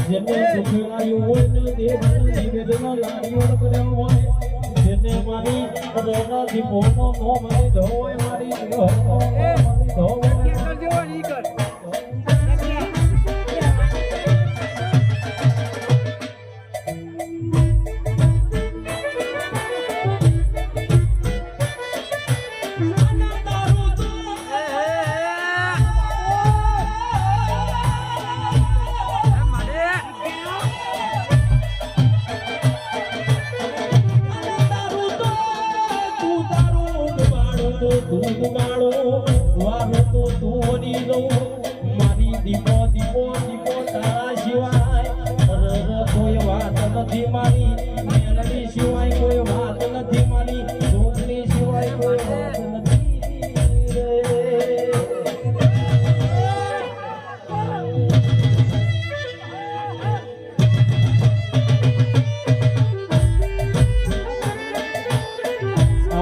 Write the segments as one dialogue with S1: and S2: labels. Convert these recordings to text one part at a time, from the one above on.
S1: જેને દુખડાયું હોય ને દેવનું નિવેદન લાડ્યો કર્યો હોય જેને મારી રોનાથી મોનો નો મારી ધોય મારી ધોય दूध गाड़ो वारो तो तोरी रो मारी दीपो दीपो दीपो तारा शिवाय कोई बात नहीं मारी मेलडी शिवाय कोई बात नहीं मारी दूधनी शिवाय कोई बात नहीं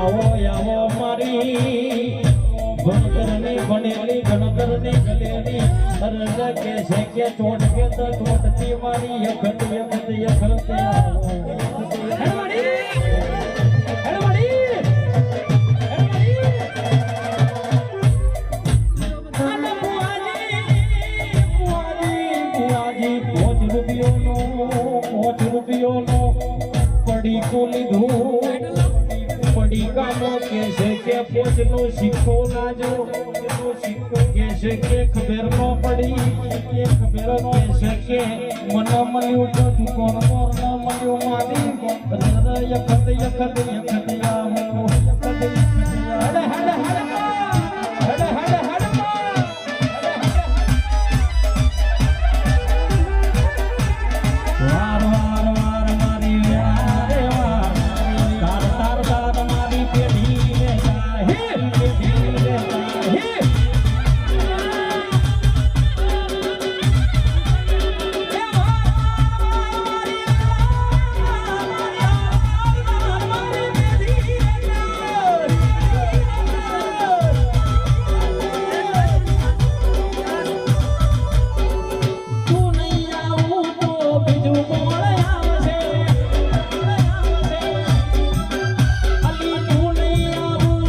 S1: आओ आओ मारी गणकरनी बनेली गणकरनी गलेली अरज के से के चोट के तो चोटती मारी यखत यखत यखत रुपयों नो पड़ी को लीधो पड़ी कामों कैसे के पोचनो सिक्को ना जो कैसे के खबर नो पड़ी के खबर नो कैसे के मन मलियो तो दुकान और न मलियो मारी यखत यखत यखत